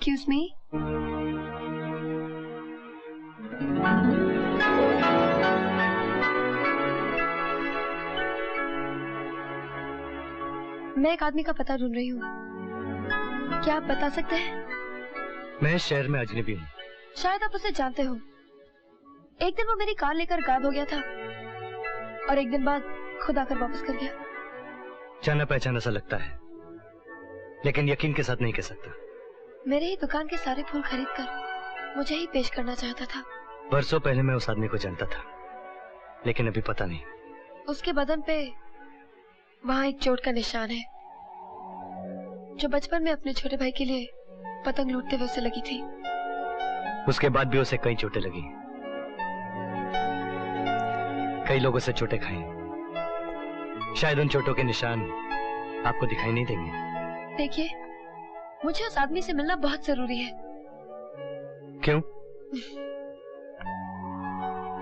Excuse me. मैं एक आदमी का पता ढूंढ रही हूँ, क्या आप बता सकते हैं? मैं इस शहर में अजनबी हूँ। शायद आप उसे जानते हो। एक दिन वो मेरी कार लेकर गायब हो गया था और एक दिन बाद खुद आकर वापस कर गया। जाना पहचाना सा लगता है, लेकिन यकीन के साथ नहीं कह सकता। मेरे ही दुकान के सारे फूल खरीद कर मुझे ही पेश करना चाहता था। बरसों पहले मैं उस आदमी को जानता था, लेकिन अभी पता नहीं। उसके बदन पे वहाँ एक चोट का निशान है, जो बचपन में अपने छोटे भाई के लिए पतंग लूटते हुए उसे लगी थी। उसके बाद भी उसे कई चोटें लगी, कई लोगों से चोटें खाई। शायद उन चोटों के निशान आपको दिखाई नहीं देंगे। देखिए, मुझे उस आदमी से मिलना बहुत जरूरी है। क्यों?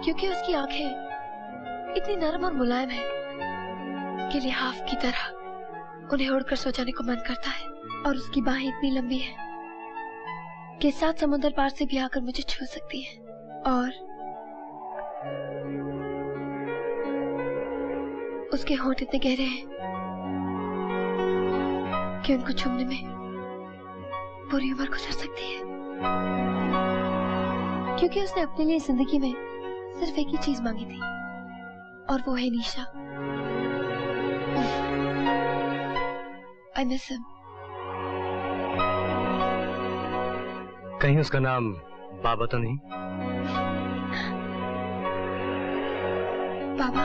क्योंकि उसकी आंखें इतनी नरम और मुलायम हैं कि लिहाफ की तरह उन्हें उड़कर सो जाने को मन करता है, और उसकी बाहें इतनी लंबी हैं कि 7 समुद्र पार से भी आकर मुझे छू सकती है। और उसके होंठ इतने गहरे हैं कि उनको छूने में पूरी उम्र गुजर सकती है। क्योंकि उसने अपने लिए जिंदगी में सिर्फ एक ही चीज मांगी थी, और वो है निशा। I miss him. कहीं उसका नाम बाबा तो नहीं? बाबा?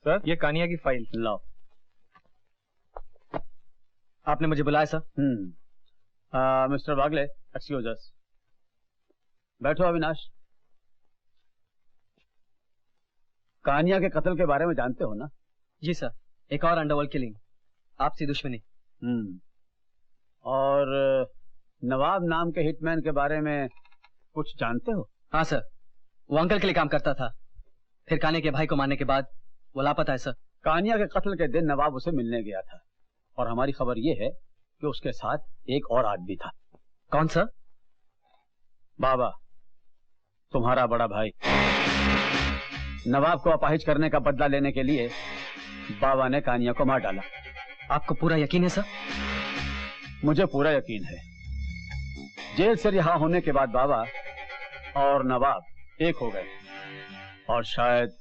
सर, ये कानिया की फाइल लाओ। आपने मुझे बुलाया सर? मिस्टर वागले, एक्सक्यूज अस। बैठो अविनाश। कानिया के कत्ल के बारे में जानते हो ना? जी सर, एक और अंडरवर्ल्ड किलिंग, आपसी दुश्मनी। और नवाब नाम के हिटमैन के बारे में कुछ जानते हो? हाँ सर, वो अंकल के लिए काम करता था, फिर कानिया के भाई को मारने के बाद वो लापता है सर। कानिया के कत्ल के दिन नवाब उसे मिलने गया था, और हमारी खबर यह है कि उसके साथ एक और आदमी था। कौन सर? बाबा, तुम्हारा बड़ा भाई। नवाब को अपाहिज करने का बदला लेने के लिए बाबा ने कानिया को मार डाला। आपको पूरा यकीन है सर? मुझे पूरा यकीन है। जेल से रिहा होने के बाद बाबा और नवाब एक हो गए, और शायद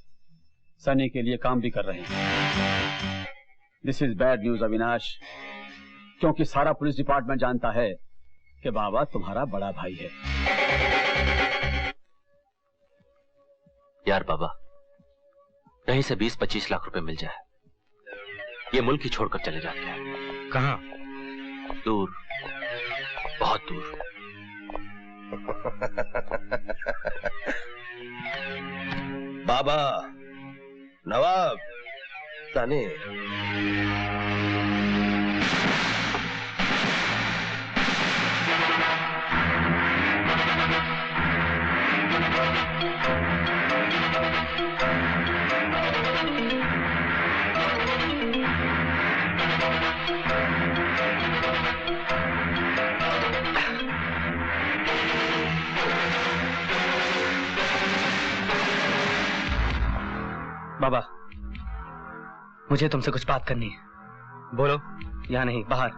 सनी के लिए काम भी कर रहे हैं। This is bad news Avinash, क्योंकि सारा पुलिस डिपार्टमेंट जानता है कि बाबा तुम्हारा बड़ा भाई है। यार बाबा, कहीं से 20-25 लाख रुपए मिल जाए, ये मुल्क ही छोड़कर चले जाते हैं। कहाँ? दूर, बहुत दूर। बाबा, नवाब, सनी। बाबा, मुझे तुमसे कुछ बात करनी है। बोलो। यहाँ नहीं, बाहर।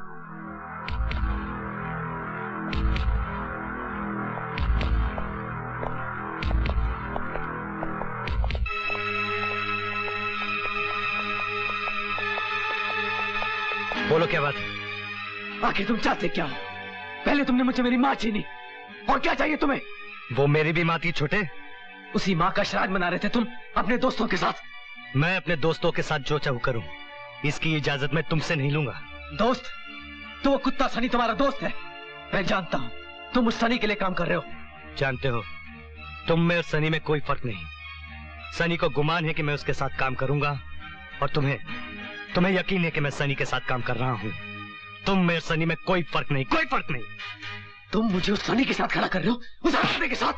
बोलो, क्या बात है? आखिर तुम चाहते क्या हो? पहले तुमने मुझे मेरी माँ छीनी, और क्या चाहिए तुम्हें? वो मेरी भी माँ थी छोटे। उसी माँ का श्राद्ध मना रहे थे तुम अपने दोस्तों के साथ। मैं अपने दोस्तों के साथ जो चाहूं करूं, इसकी इजाजत मैं तुमसे नहीं लूंगा। दोस्त? तो वो कुत्ता सनी तुम्हारा दोस्त है। मैं जानता हूं तुम उस सनी के लिए काम कर रहे हो। जानते हो, तुम में और सनी में कोई फर्क नहीं। सनी को गुमान है कि मैं उसके साथ काम करूंगा, और तुम्हें यकीन है कि मैं सनी के साथ काम कर रहा हूं। तुम में और सनी में कोई फर्क नहीं, कोई फर्क नहीं। तुम मुझे उस सनी के साथ खड़ा कर रहे हो, उस आदमी के साथ।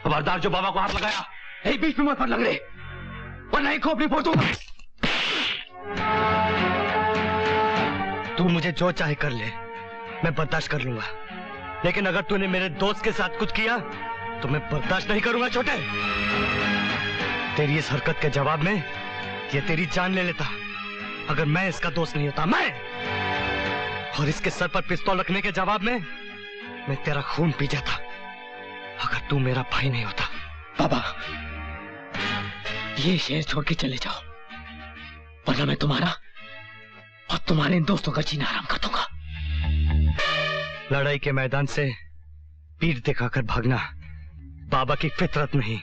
खबरदार, जो बाबा को हाथ लगाया, यही बीच में मत लग रहे, वरना ही खोपड़ी फोड़ दूंगा। तू मुझे जो चाहे कर ले, मैं बर्दाश्त कर लूंगा, लेकिन अगर तूने मेरे दोस्त के साथ कुछ किया तो मैं बर्दाश्त नहीं करूंगा छोटे। तेरी इस हरकत के जवाब में ये तेरी जान ले लेता अगर मैं इसका दोस्त नहीं होता, मैं। और इसके सर पर पिस्तौल रखने के जवाब में मैं तेरा खून पी जाता अगर तू मेरा भाई नहीं होता। बाबा, ये शहर छोड़ के चले जाओ, वरना मैं तुम्हारा और तुम्हारे इन दोस्तों का जीना आराम कर दूंगा। लड़ाई के मैदान से पीठ दिखाकर भागना बाबा की फितरत नहीं,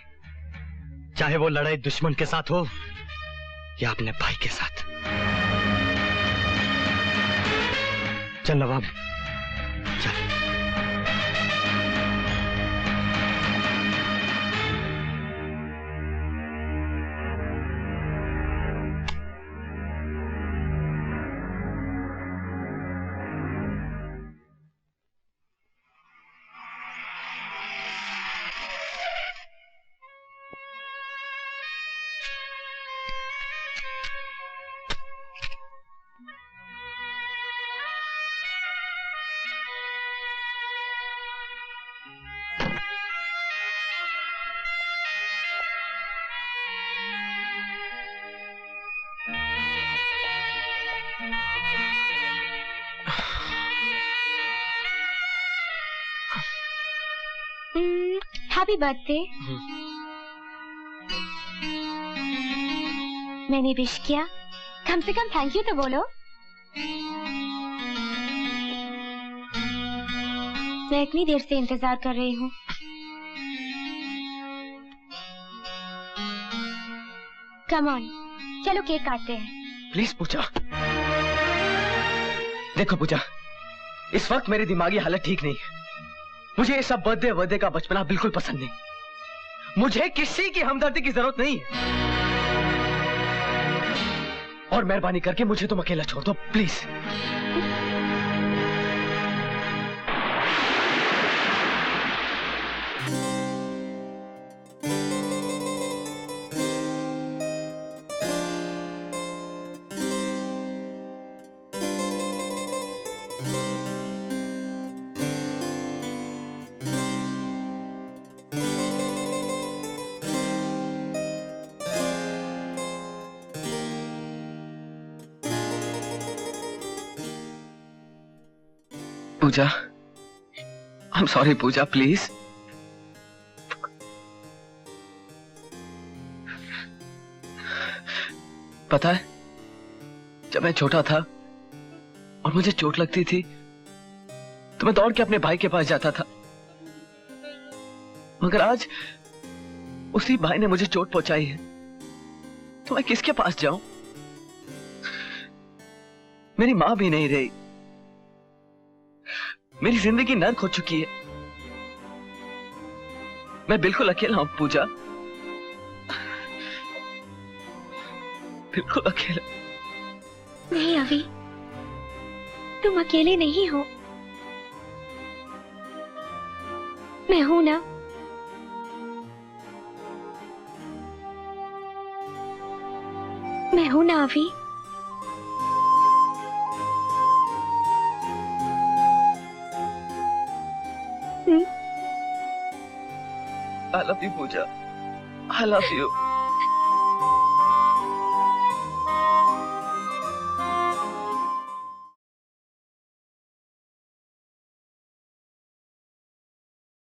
चाहे वो लड़ाई दुश्मन के साथ हो या अपने भाई के साथ। चल नवाब, चल। Happy birthday. मैंने विश किया, कम से कम थैंक यू तो बोलो। मैं इतनी देर से इंतजार कर रही हूँ। कम ऑन, चलो केक काटते हैं। प्लीज पूजा। देखो पूजा, इस वक्त मेरी दिमागी हालत ठीक नहीं है। मुझे ये सब बर्थडे का बचपना बिल्कुल पसंद नहीं। मुझे किसी की हमदर्दी की जरूरत नहीं है, और मेहरबानी करके मुझे तुम अकेला छोड़ दो please. Pooja, I'm sorry Pooja, please. पता है, जब मैं छोटा था और मुझे चोट लगती थी तो मैं दौड़ के अपने भाई के पास जाता था, मगर आज उसी भाई ने मुझे चोट पहुंचाई है तो मैं किसके पास जाऊं? मेरी मां भी नहीं रही, मेरी जिंदगी नर्क हो चुकी है। मैं बिल्कुल अकेला हूं पूजा, बिल्कुल अकेला। नहीं अभी, तुम अकेले नहीं हो, मैं हूं ना। मैं हूं ना अभी। I love you, Pooja. I love you.